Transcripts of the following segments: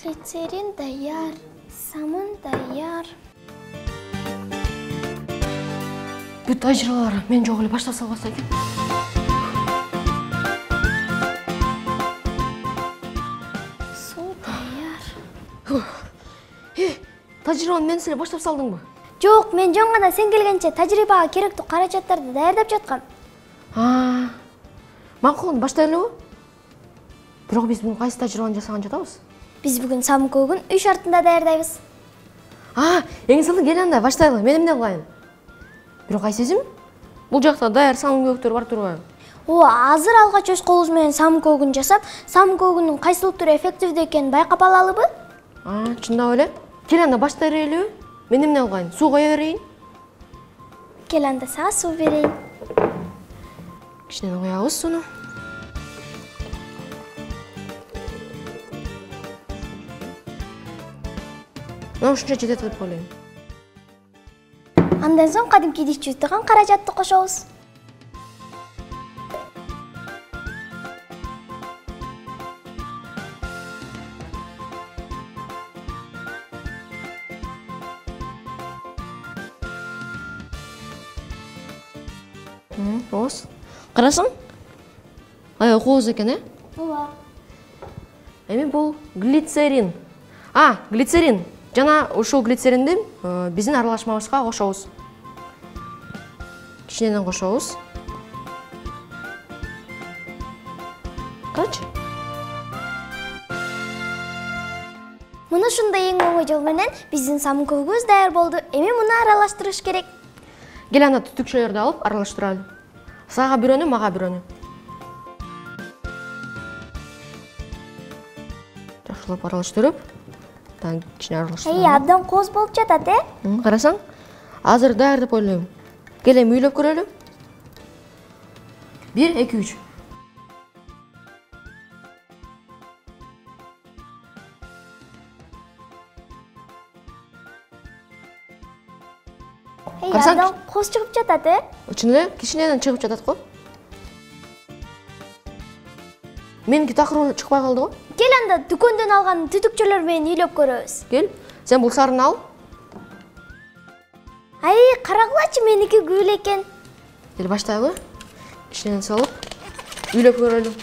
Глицерин даяр, самын даяр. Бүт ажыралар мен жоқ эле баштап салбаса экен. Суу даяр. Тажрыйбаны мен силе баштап салдыңбы? Жок, мен жөн гана сен келгенче тажрыйбага керектүү каражаттарды даярдап жаткам. Макул, баштайлыбы? Бирок биз буга кайсы тажрыйбаны жасаган жатабыз? Биз бүгүн самын көөгүн үй шартында даярдайбыз. Эң сылдың кел анда баштайлы, мен эмне кылайын? Бирок кайсызым? Бул жакта даяр самын көктөр бар турбайбы? Азыр алгач өз колубуз менен самын көөгүн жасап, самын көөгүнүн кайсылыктуу эффективдүү экенин байкап алалыбы? Чындап эле? Кел анда баштай берелиби? Мен эмне кылайын? Суу кое берейин? Кел анда сага суу берейин. Кичинен коябыз сууну. Мына ушунча жетет деп ойлойм. Андан соң кадимки идиш жуутуган каражатты кошобуз. Ооз. Карасаң? Аял кооз экен, Ооба. Эми бул глицерин. Глицерин. Жана ушул глицеринди биздин аралашмабызга кошобуз. Кичинеден кошобуз. Карачы. Мына ушундай эң оңой жол менен биздин самын көөгүбүз даяр болду. Эми муну аралаштырыш керек. Кел анда түтүкчөлөрдү алып аралаштыралы. Сага бирөөнү, мага бирөөнү. Жакшылап аралаштырып, кичине аралаштыралы. Абдан кооз болуп жатат, Карасаң? Азыр даяр деп ойлойм. Кел эми үйлөп көрөлү. 1, 2, 3. Абдан кооз чыгып жатат, Чын эле, кичинеден чыгып жатат го. Меники такыр чыкпай калды го. Кел анда дүкөндөн алган түтүкчөлөр менен үйлөп көрөбүз. Кел, сен бул сарыны ал. Карагылачы, меники күл экен. Кел баштайлы. Кичинеден салып, үйлөп көрөлү.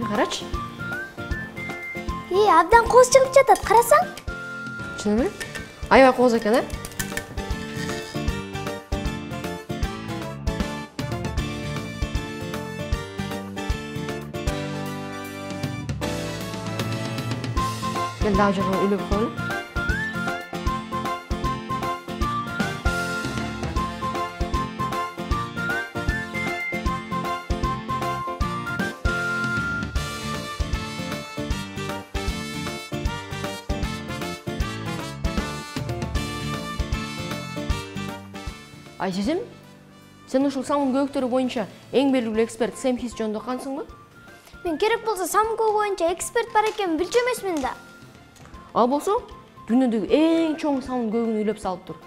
Карачы. Абдан кооз чыгып жатат, карасаң? Чын эле? Аябай кооз экен, Gel daha önce öyle bir koy. Ayşe'cim, sen ушул самын көктөрү боюнча эң белгилүү эксперт Сэм Хис жөнүндө кансыңбы? Мен керек болсо самын көөгү боюнча эксперт бар экенин билчү эмесмин да. Ал болсо, дүйнөдөгү эң чоң самын көөгүн үйлөп салып тур.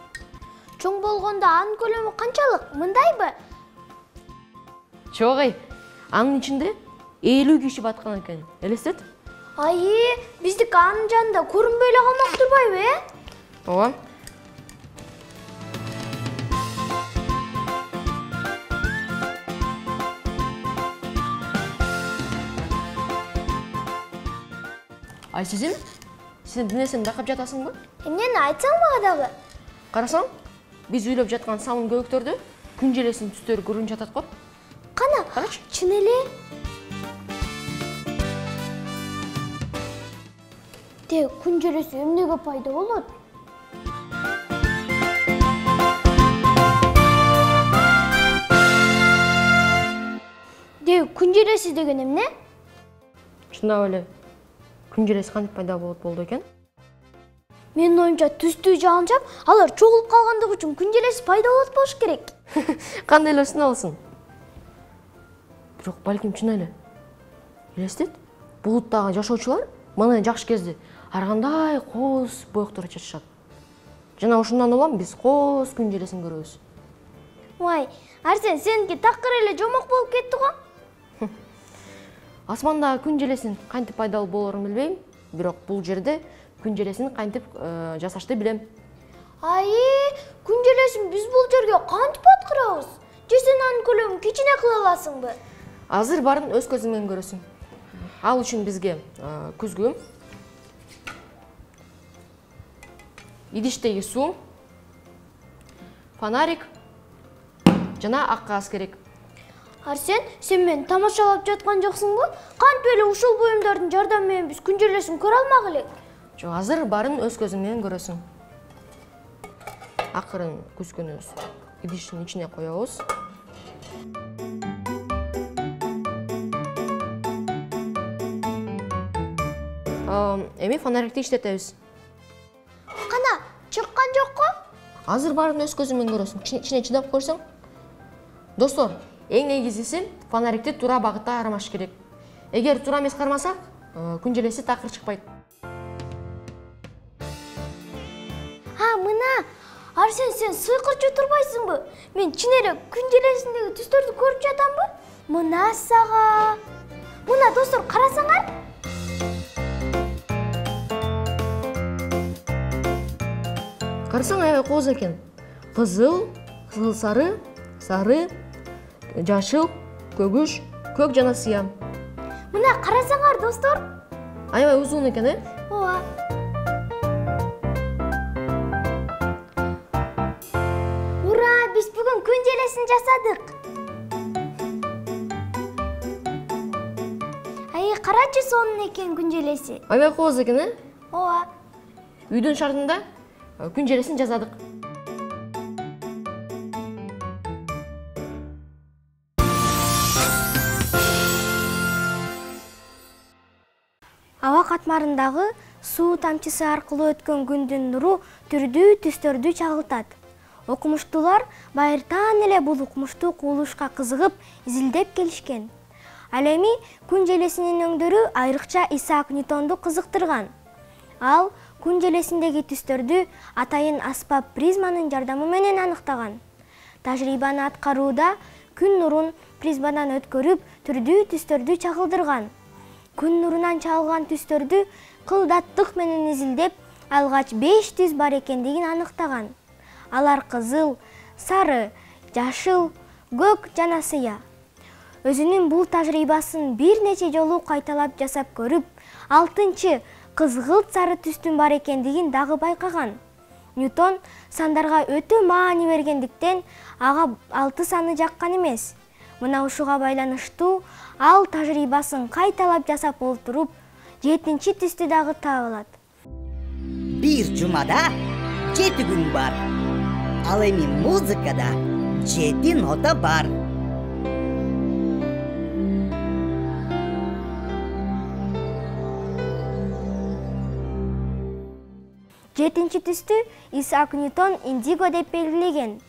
Чоң болгондо анын көлөмү канчалык? Мындайбы? Чогой, анын ичинде 50 киши баткан экен. Элестет? Биздики анын жанында көрүнбөй эле калмак турбайбы, Ооба. Айсизим, сен бир байкап жатасыңбы? Эмнени айтсаң мага дагы? Карасаң, биз үйлөп жаткан самын көктөрдү күн желесинин түстөрү көрүнүп жатат го. Кана, Карачы. чын эле. Күн желеси эмнеге пайда болот? Күн желеси деген эмне? Чындап эле. Күн желеси кантип пайда болду экен? Менин оюмча түстүү жаан жаап, алар чогулуп калгандыгы үчүн күн желеси пайда болот болуш керек. Кандай эле сыналсың? Бирок балким чын эле. Элестет, булуттагы жашоочулар мына жакшы кезде ар кандай кооз боектор чачышат. Жана ушундан улам биз кооз күн желесин көрөбүз. Ой, Арсен, сеники такыр эле жомок болуп кетти го. Асмандагы күн желесин кантип пайдалуу болорун билбейм, бирок бул жерде күн желесин кантип жасашты билем. Ай, күн желесин биз бул жерге кантип аткарабыз? Же сен анын көлөмүн кичине кыла аласыңбы? Азыр барын өз көзүң менен көрөсүң. Ал үчүн бизге күзгү, идиштеги суу, фонарик жана ак кагаз керек. Арсен, сен мени тамашалап жаткан жоксуңбу? Кантип эле ушул буюмдардын жардамы менен биз күн желесин көрө алмак элек? Жок, азыр барын өз көзүң менен көрөсүң. Акырын күзгүнү идиштин ичине коебуз. Эми фонарикти иштетебиз. Кана, чыккан жокко? Азыр барын өз көзүң менен көрөсүң. Ичине чыдап көрсөң. Достор, эң негизгиси фонарикти туура багытта кармаш керек. Эгер туура эмес кармасак, күн желеси такыр чыкпайт. Мына, Арсен, сен сыйкырчу турбайсыңбы? Мен чын эле күн желесиндеги түстөрдү көрүп жатамбы? Мына сага. Мына достор, карасаңар. Карасаң аябай кооз экен. Кызыл, кызыл сары, сары, жашыл, көгүш, көк жана сыя. Мына карасаңар достор. Аябай узун экен, э? Ооба. Ура, биз бүгүн күн желесин жасадык. Ай, карачы сонун экен күн желеси. Аябай кооз экен, э? Ооба. Үйдүн шартында күн желесин жасадык. Аба катмарындагы суу тамчысы аркылуу өткөн күндүн нуру түрдүү түстөрдү чагылтат. Окумуштуулар байыртан эле бул укмуштуу кубулушка кызыгып, изилдеп келишкен. Ал эми күн желесинин өңдөрү айрыкча Исаак Ньютонду кызыктырган. Ал күн желесиндеги түстөрдү атайын аспап призманын жардамы менен аныктаган. Тажрыйбаны аткарууда күн нурун призмадан өткөрүп, түрдүү түстөрдү чагылдырган. Күн нурунан чагылган түстөрдү кылдаттык менен изилдеп, алгач 5 түс бар экендигин аныктаган. Алар кызыл, сары, жашыл, көк жана сыя. Өзүнүн бул тажрыйбасын бир нече жолу кайталап жасап көрүп, 6-чы кызгылт сары түстүн бар экендигин дагы байкаган. Ньютон сандарга өтө маани бергендиктен ага 6 саны жаккан эмес. Мына ушуга байланыштуу ал тажрыйбасын кайталап жасап олтуруп, 7-чи түстү дагы таап алат. Bir jumada 7 gün бар. Ал эми музыкада 7 нота бар. Жетинчи түстү Исаак Ньютон индиго деп белгилеген.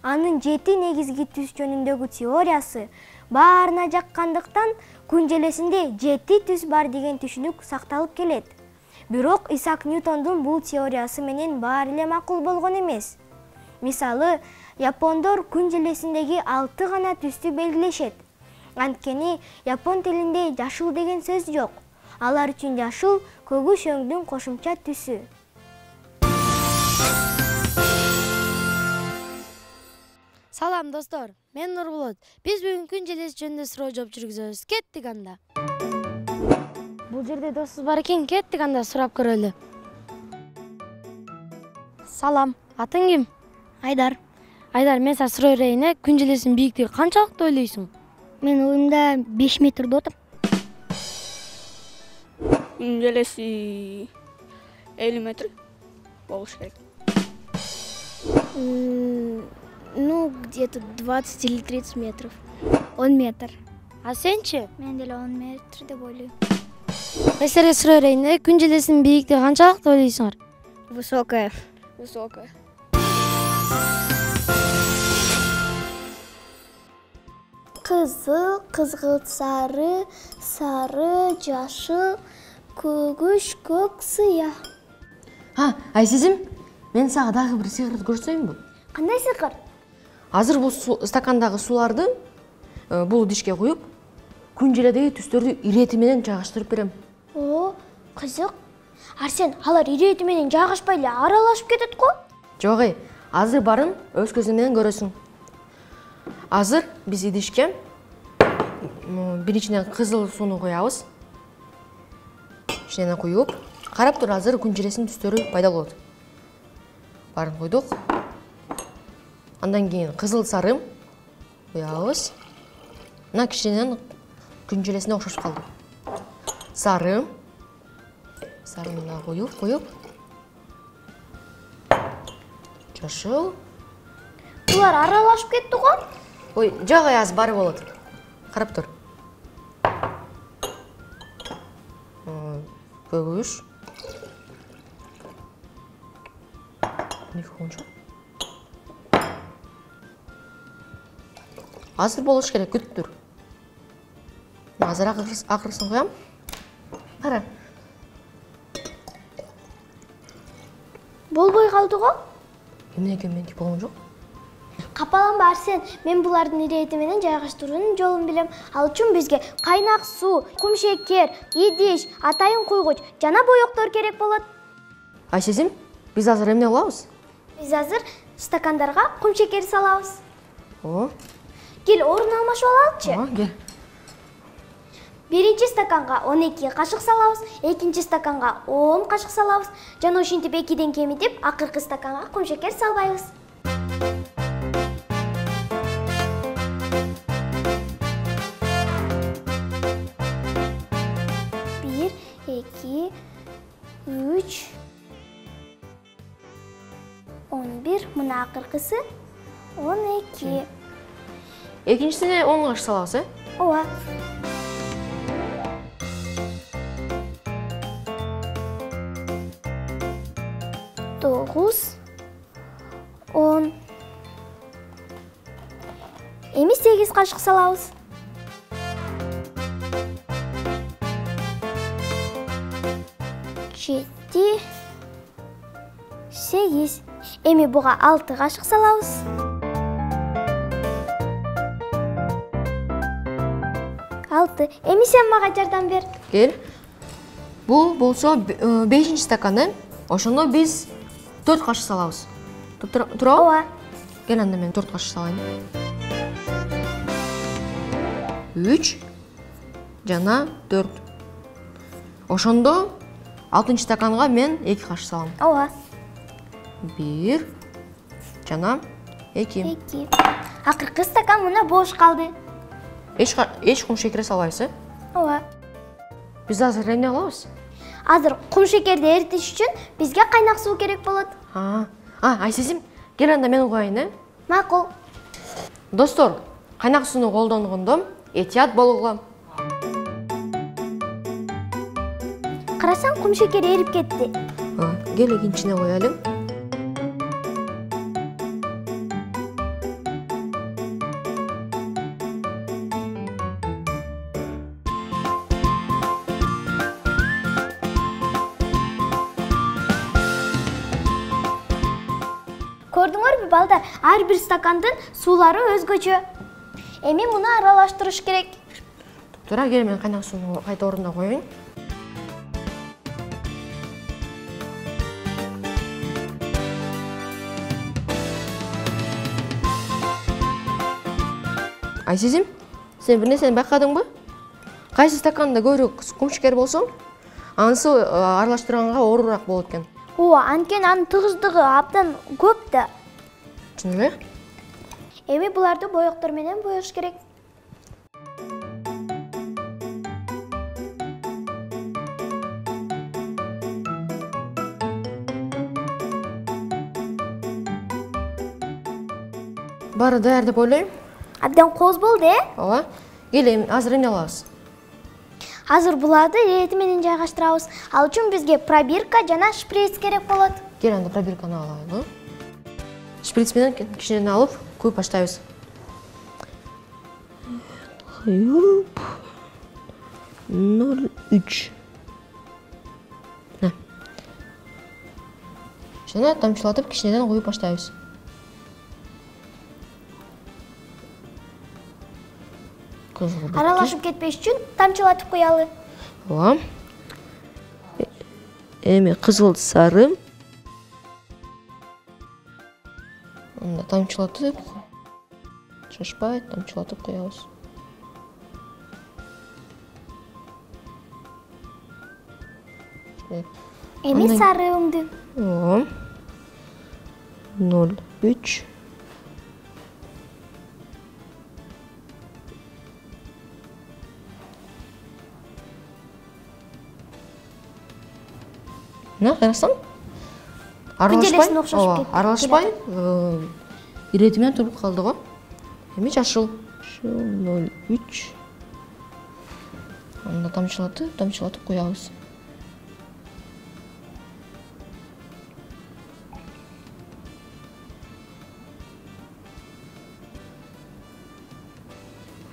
Анын 7 негизги түс жөнүндөгү теориясы баарына жаккандыктан күн желесинде 7 түс бар деген түшүнүк сакталып келет. Бирок Исаак Ньютондун бул теориясы менен баары эле макул болгон эмес. Мисалы, япондор күн желесиндеги 6 гана түстү белгилешет. Анткени япон тилинде жашыл деген сөз жок. Алар үчүн жашыл көгүш өңдүн кошумча түсү. Салам достор, мен Нурбулот. Биз бүгүн күн желеси жөнүндө суроо жооп жүргүзөбүз. Кеттик анда. Бул жерде досубуз бар экен, кеттик анда сурап көрөлү. Салам, атың ким? Айдар. Айдар, мен сага суроо берейин, күн желесинин бийиктиги канчалыкты ойлойсуң? Мен оюмда 5 метр деп атам. Күн желеси 50 метр болуш керек. Ну, где-то 20 или 30 метров. 10 метр. А сенчи? Мен деле 10 метр деп ойлойм. Силерге суроо берейин, күн желесинин бийиктиги канчалыкты ойлойсуңар? Высокая. Высокая. Кызыл, кызгылт сары, сары, жашыл, көгүш, көк, сыя. Айсизим, мен сага дагы бир сыйкырды көрсөтөйүнбү? Кандай сыйкыр? Азыр бул стакандагы суларды бул идишке куюп, күн желедеги түстөрдү ирети менен жайгаштырып берем. О, кызык. Арсен, алар ирети менен жайгашпай эле аралашып кетет го? Жок, азыр барын өз көзүң менен көрөсүң. Азыр биз идишке биринчиден кызыл сууну куябыз. Ичине куюп, карап тур, азыр күн желесинин түстөрү пайда болот. Барын куйдук. Андан кийин кызыл сары куябыз. Мына кичинен күн желесине окшош калды. Сары. Сарыны куюп. Жашыл. Булар аралашып кетти го? Ой, жок, аз бары болот. Карап тур. Көгүш. Азыр болуш керек, күтүп тур. Азыр акырысын коям. Кара. Болбой калды го? Эмне экен, меники болгон жок. Капаланба Арсен, мен булардын ирети менен жайгаштыруунун жолун билем. Ал үчүн бизге кайнак суу, кумшекер, идиш, атайын куйгуч жана боектор керек болот. Айсезим, биз азыр эмне кылабыз? Биз азыр стакандарга кумшекер салабыз. О, Кел, орун алмашып алалычы. кел. Биринчи стаканга 12 кашык салабыз, экинчи стаканга 10 кашык салабыз. Жана ошентип 2ден кемитип, акыркы стаканга кумшекер салбайбыз. 2, 3, 11, мына акыркысы 12. Экинчисине 10 кашык салабыз, Ооба. Тогуз, 10. Эми 8 кашык салабыз. Жети, 8. Эми буга 6 кашык салабыз. Эми сен мага жардам бер. Кел. Бул болсо 5-чи стакан, ошондо биз 4 кашык салабыз. Турабы? Ооба. Кел, анда мен 4 кашык салайын. 3 жана 4. Ошондо 6-чы стаканга мен 2 кашык салам. Ооба. 1 жана 2. Акыркы стакан мына бош калды. Эч кум шекер салбайбыз, Ооба. Биз азыр эмне кылабыз? Азыр кум шекерди эритиш үчүн бизге кайнак суу керек болот. Айсезим, кел анда мен коеюн, Макул. Достор, кайнак сууну колдонгондо этият болгула. Карасаң, кум шекер эрип кетти. Кел, экинчине коелу. Көрдүңөрбү балдар, ар бир стакандын суулары өзгөчө. Эми муну аралаштырыш керек. Тура, кел, мен кайнак сууну кайта ордуна коеюн. Айсезим, сен бир нерсени байкадыңбы? Кайсы стаканда көбүрөөк кум шекер болсо, анысы аралаштырганга оорураак болот экен. Ооба, анткени анын тыгыздыгы абдан көп да. Чын эле? Эми буларды боектор менен боеш керек. Баары даяр деп ойлойм. Абдан кооз болду, Ооба. Кел, азыр эмне кылабыз? Азыр буларды эрети менен жайгаштырабыз. Ал үчүн бизге пробирка жана шприц керек болот. Кел, анда пробирканы алайлы. Шприц менен кичинен алып, куюп баштайбыз. Куюп 0,3. Жана тамчылатып кичинеден куюп баштайбыз. Кызыл. Аралашып кетпеш үчүн тамчылатып коелы. Ооба. Эми кызыл сары. Анда тамчылатып, шашпай тамчылатып коебуз. Эми сары өңдү. Ооба. 0,3. Мына карасаң, Күнделесин окшошуп кетти. аралашпай, ирети менен туруп калды го. Эми жашыл 0,3. Анда тамчылатып коебуз.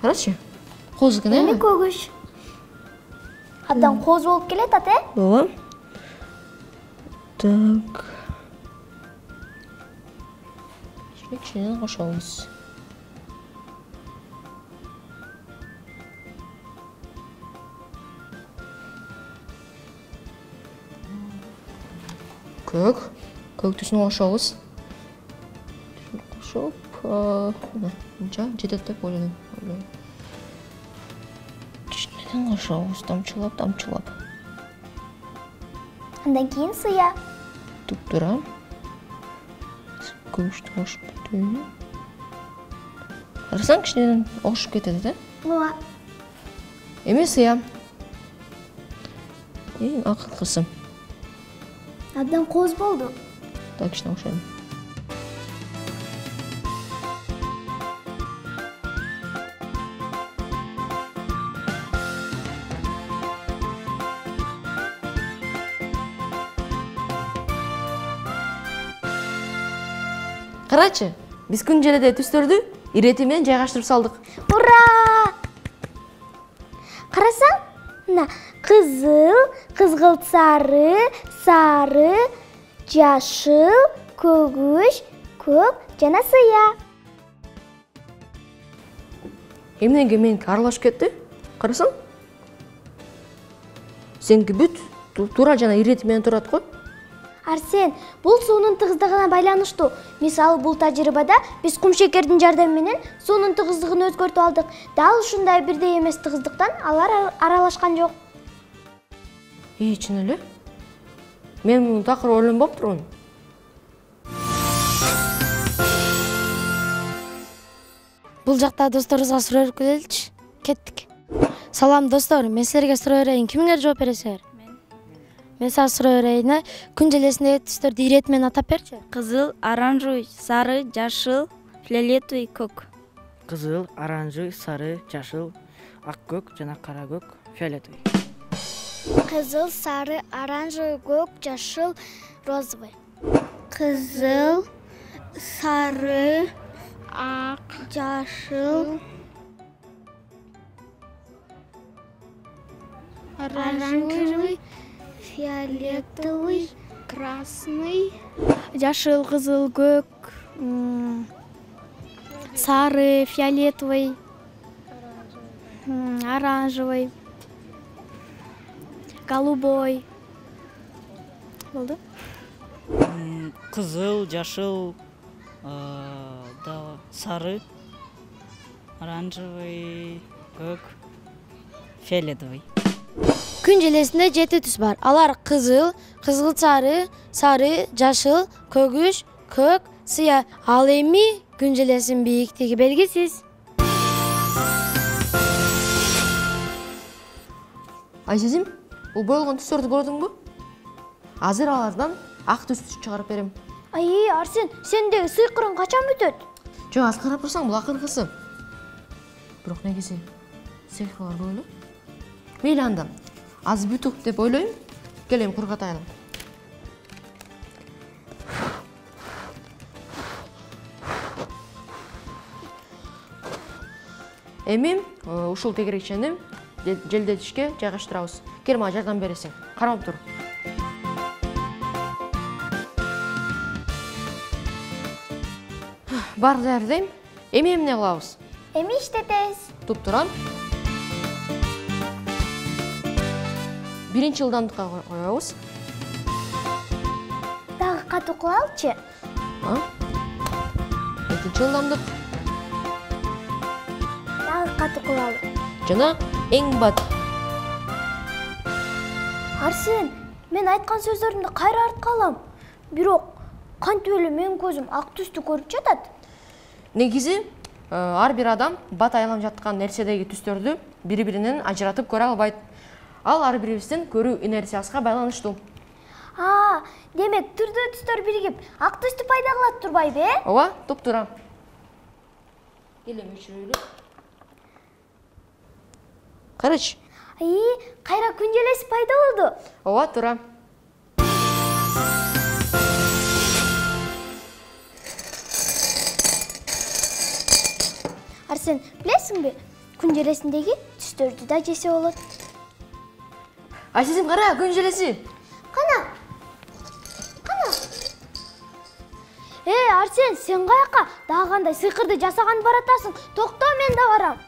Хорошо. Кооз экен, Эми көгүш. Абдан кооз болуп келет ата. Ооба. Так. Кичине кошобуз. Көк түсүн кошобуз. Кошоп, мынча жетет деп ойлойм. Кичинеден кошобуз, тамчылап. Андан кийин сыя. Туп-тура. Көбүштү кошуп кетейин. Карасаң, кичинеден окшуп кетет, да? Ооба. Эми сыя. Эң акыркысы. Абдан кооз болду. Так, кичине окшойм. Карачы, биз күн желеде түстөрдү ирети менен жайгаштырып салдык. Ура! Карасаң, мына кызыл, кызгылт сары, сары, жашыл, көгүш, көк жана сыя. Эмнеге меники аралашып кетти? Карасаң? Сеники бүт туура жана ирети менен турат го. Арсен, бул суунун тыгыздыгына байланыштуу. Мисалы, бул тажрыйбада биз кумшекердин жардамы менен суунун тыгыздыгын өзгөртүп алдык. Дал ушундай бирдей эмес тыгыздыктан алар аралашкан жок. Чын эле? Мен муну такыр ойлонбоп турмун. Бул жакта досторубузга суроо берип келеличи. Кеттик. Салам достор, мен силерге суроо берейин. Кимиңер жооп бересиңер? Мен сага суроо берейин. Күн желесиндеги түстөрдү ирети менен атап берчи. Кызыл, оранжевый, сары, жашыл, фиолетовый, көк. Кызыл, оранжевый, сары, жашыл, ак көк жана кара көк, фиолетовый. Кызыл, сары, оранжевый, көк, жашыл, розовый. Кызыл, сары, ак, жашыл, оранжевый, фиолетовый, красный, Жашыл, кызыл, көк, сары, фиолетовый, оранжевый, голубой. Болду? Кызыл, жашыл, сары, оранжевый, көк, фиолетовый. Күн желесинде 7 түс бар. Алар кызыл, кызгылт сары, сары, жашыл, көгүш, көк, сыя. Ал эми күн желесинин бийиктиги белгисиз. Айзизим, бул бойлгон түстөрдү көрдүңбү? Азыр алардан ак түстү чыгарып берем. Ай, Арсен, сендеги сыйкырың качан бүтөт? Жок, аз карап турсаң, бул акыркысы. Бирок негизи сыйкырлар көп эле. Мейли анда. Аз бүтүк деп ойлойм. Келем кургатайын. Эми ушул тегерекчени желдетишке жайгаштырабыз. Кел мага жардам бересиң. Карап тур. Бар даярдайм. Эми эмне кылабыз? Эми иштетебиз. Туп-турам. Биринчи ылдамдыкка коебуз. Дагы катуу кылалычы. Экинчи ылдамдык. Дагы катуу кылалы. Жана эң бат. Арсен, мен айткан сөздөрүмдү кайра артка алам. Бирок кантип эле менин көзүм ак түстү көрүп жатат? Негизи ар бир адам бат айланып жаткан нерседеги түстөрдү бири-биринен ажыратып көрө албайт. Ал ар бирибиздин көрүү инерциясына байланыштуу. Демек түрдүү түстөр биригип ак түстү пайда кылат турбайбы, э? Ооба, туп-тура. Келем өчүрөлү. Карачы. Кайра күн желеси пайда болду. Ооба, туура. Арсен, билесиңби? Күн желесиндеги түстөрдү да жесе болот. Айсезим, кара, күн желеси. Кана. Арсен, сен каяка? Дагы кандай сыйкырды жасаган баратасың? Токто, мен да барам.